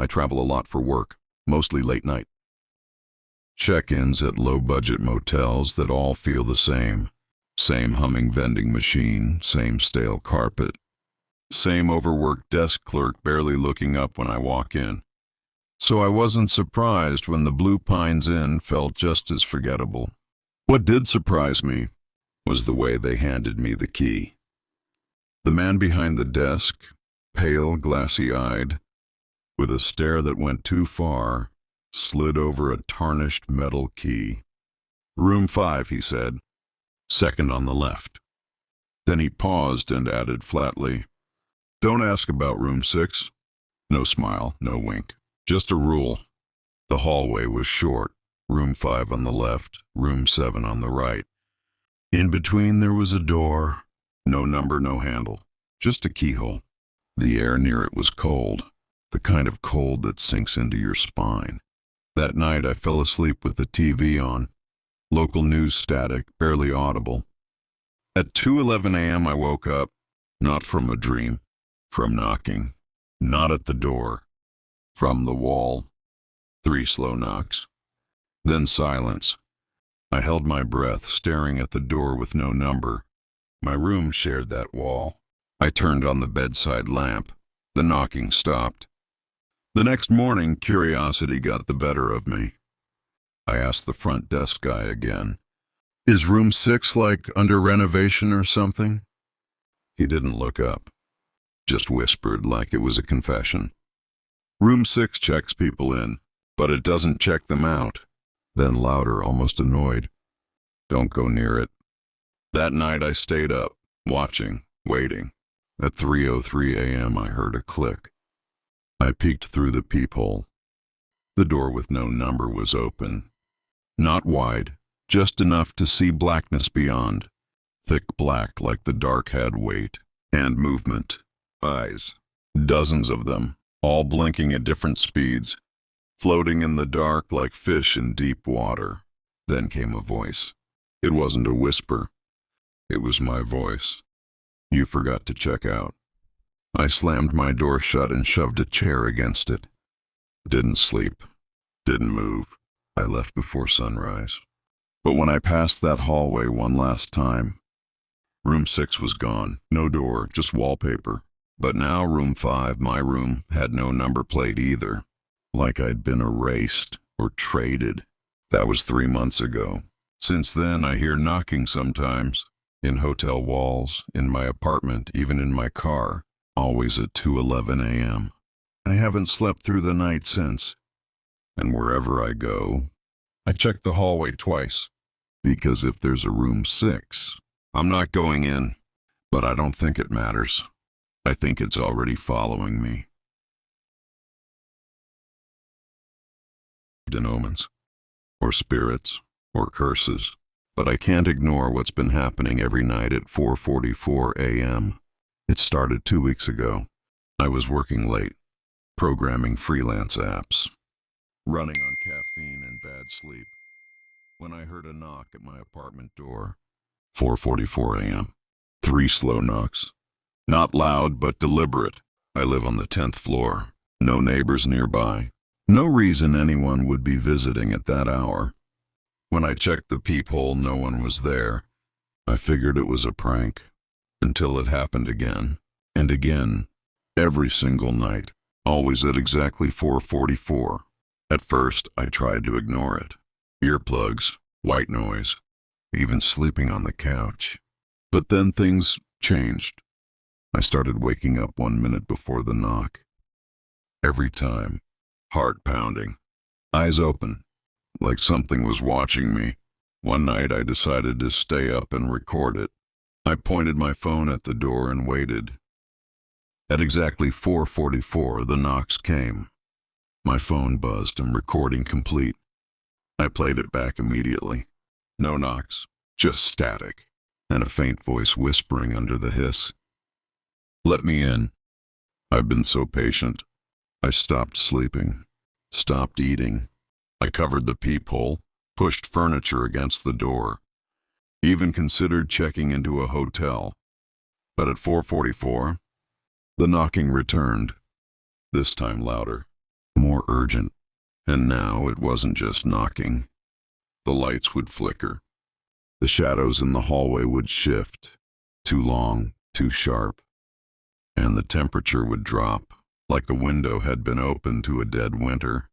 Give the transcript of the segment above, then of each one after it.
I travel a lot for work, mostly late night. Check-ins at low-budget motels that all feel the same. Same humming vending machine, same stale carpet, same overworked desk clerk barely looking up when I walk in. So I wasn't surprised when the Blue Pines Inn felt just as forgettable. What did surprise me was the way they handed me the key. The man behind the desk, pale, glassy-eyed, with a stare that went too far, slid over a tarnished metal key. "Room 5, he said. "Second on the left." Then he paused and added flatly, "Don't ask about room 6. No smile, no wink. Just a rule." The hallway was short. Room 5 on the left, room 7 on the right. In between there was a door. No number, no handle. Just a keyhole. The air near it was cold. The kind of cold that sinks into your spine. That night I fell asleep with the TV on. Local news static, barely audible. At 2:11 a.m. I woke up, not from a dream, from knocking. Not at the door, from the wall. 3 slow knocks. Then silence. I held my breath, staring at the door with no number. My room shared that wall. I turned on the bedside lamp. The knocking stopped. The next morning, curiosity got the better of me. I asked the front desk guy again, "Is room 6 like under renovation or something?" He didn't look up, just whispered like it was a confession. "Room 6 checks people in, but it doesn't check them out." Then louder, almost annoyed, "Don't go near it." That night I stayed up, watching, waiting. At 3:03 a.m. I heard a click. I peeked through the peephole. The door with no number was open. Not wide, just enough to see blackness beyond. Thick black like the dark had weight and movement. Eyes. Dozens of them, all blinking at different speeds, floating in the dark like fish in deep water. Then came a voice. It wasn't a whisper. It was my voice. "You forgot to check out." I slammed my door shut and shoved a chair against it. Didn't sleep. Didn't move. I left before sunrise. But when I passed that hallway one last time, room 6 was gone. No door, just wallpaper. But now room 5, my room, had no number plate either. Like I'd been erased or traded. That was 3 months ago. Since then, I hear knocking sometimes. In hotel walls, in my apartment, even in my car. Always at 2:11 a.m. I haven't slept through the night since. And wherever I go, I check the hallway twice. Because if there's a room 6, I'm not going in. But I don't think it matters. I think it's already following me. In omens, or spirits, or curses. But I can't ignore what's been happening every night at 4:44 a.m. It started 2 weeks ago. I was working late, programming freelance apps, running on caffeine and bad sleep, when I heard a knock at my apartment door. 4:44 a.m. 3 slow knocks. Not loud, but deliberate. I live on the 10th floor. No neighbors nearby. No reason anyone would be visiting at that hour. When I checked the peephole, no one was there. I figured it was a prank. Until it happened again. And again. Every single night. Always at exactly 4:44. At first, I tried to ignore it. Earplugs, white noise, even sleeping on the couch. But then things changed. I started waking up 1 minute before the knock. Every time. Heart pounding. Eyes open. Like something was watching me. One night I decided to stay up and record it. I pointed my phone at the door and waited. At exactly 4:44, the knocks came. My phone buzzed and recording complete. I played it back immediately. No knocks, just static, and a faint voice whispering under the hiss. "Let me in." I've been so patient. I stopped sleeping, stopped eating. I covered the peephole, pushed furniture against the door, even considered checking into a hotel. But at 4:44, the knocking returned, this time louder. more urgent. And now it wasn't just knocking. The lights would flicker. The shadows in the hallway would shift, too long, too sharp, and the temperature would drop, like a window had been opened to a dead winter.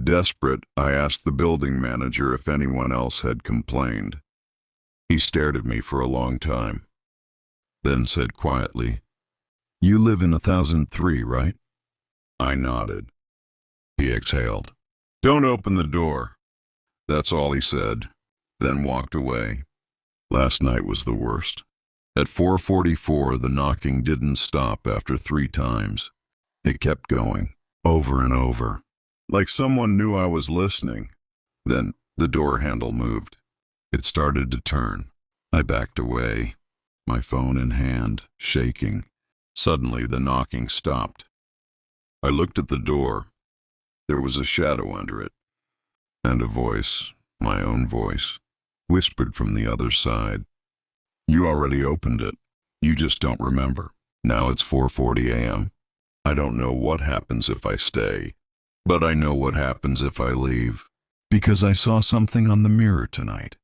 Desperate, I asked the building manager if anyone else had complained. He stared at me for a long time, then said quietly, "You live in 1003, right?" I nodded. He exhaled. "Don't open the door." That's all he said, then walked away. Last night was the worst. At 4:44, the knocking didn't stop after 3 times. It kept going, over and over, like someone knew I was listening. Then the door handle moved. It started to turn. I backed away, my phone in hand, shaking. Suddenly, the knocking stopped. I looked at the door. There was a shadow under it, and a voice, my own voice, whispered from the other side. "You already opened it. You just don't remember. Now it's 4:40 a.m. I don't know what happens if I stay, but I know what happens if I leave. Because I saw something on the mirror tonight.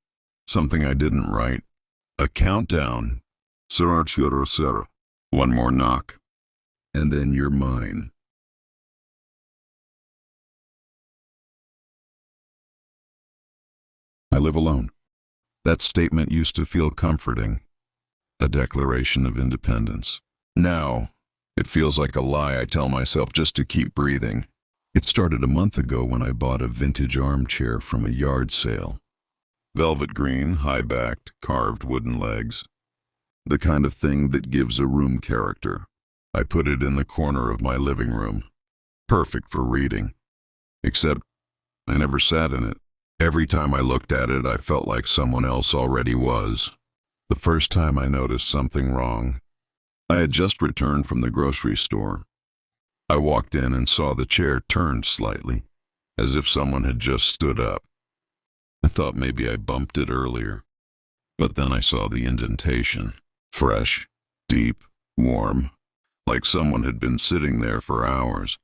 Something I didn't write. A countdown. 000. One more knock. And then you're mine." I live alone. That statement used to feel comforting, a declaration of independence. Now, it feels like a lie I tell myself just to keep breathing. It started a month ago when I bought a vintage armchair from a yard sale. Velvet green, high-backed, carved wooden legs. The kind of thing that gives a room character. I put it in the corner of my living room. Perfect for reading. Except, I never sat in it. Every time I looked at it, I felt like someone else already was. The first time I noticed something wrong, I had just returned from the grocery store. I walked in and saw the chair turned slightly, as if someone had just stood up. I thought maybe I bumped it earlier, but then I saw the indentation. Fresh, deep, warm, like someone had been sitting there for hours.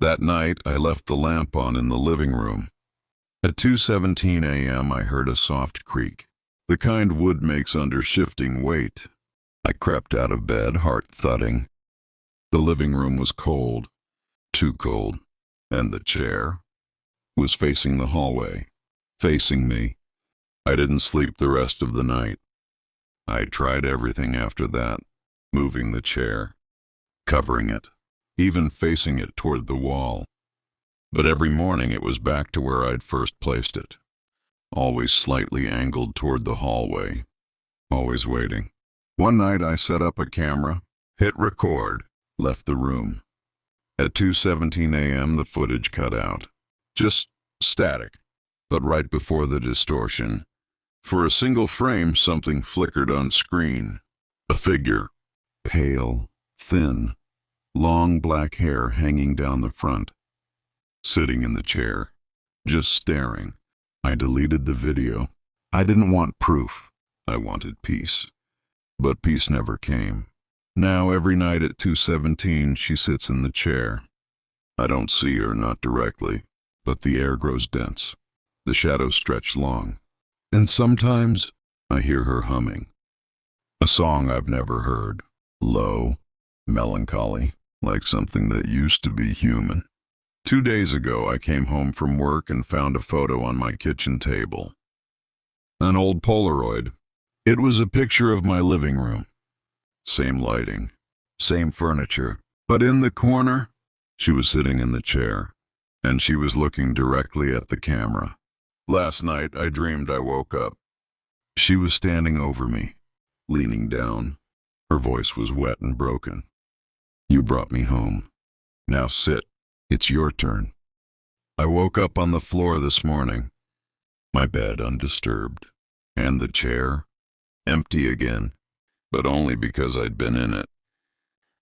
That night, I left the lamp on in the living room. At 2:17 a.m., I heard a soft creak, the kind wood makes under shifting weight. I crept out of bed, heart thudding. The living room was cold, too cold, and the chair was facing the hallway, facing me. I didn't sleep the rest of the night. I tried everything after that, moving the chair, covering it, even facing it toward the wall. But every morning it was back to where I'd first placed it, always slightly angled toward the hallway, always waiting. One night I set up a camera, hit record, left the room. At 2:17 a.m. the footage cut out. Just static. But right before the distortion, for a single frame, something flickered on screen. A figure. Pale, thin, long black hair hanging down the front. Sitting in the chair, just staring. I deleted the video. I didn't want proof. I wanted peace. But peace never came. Now every night at 2:17 she sits in the chair. I don't see her, not directly, but the air grows dense. The shadows stretch long. And sometimes I hear her humming. A song I've never heard. Low, melancholy, like something that used to be human. 2 days ago I came home from work and found a photo on my kitchen table. An old Polaroid. It was a picture of my living room. Same lighting, same furniture. But in the corner, she was sitting in the chair, and she was looking directly at the camera. Last night I dreamed I woke up. She was standing over me, leaning down. Her voice was wet and broken. "You brought me home. Now sit. It's your turn." I woke up on the floor this morning. My bed undisturbed, and the chair empty again, but only because I'd been in it.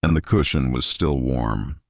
And the cushion was still warm,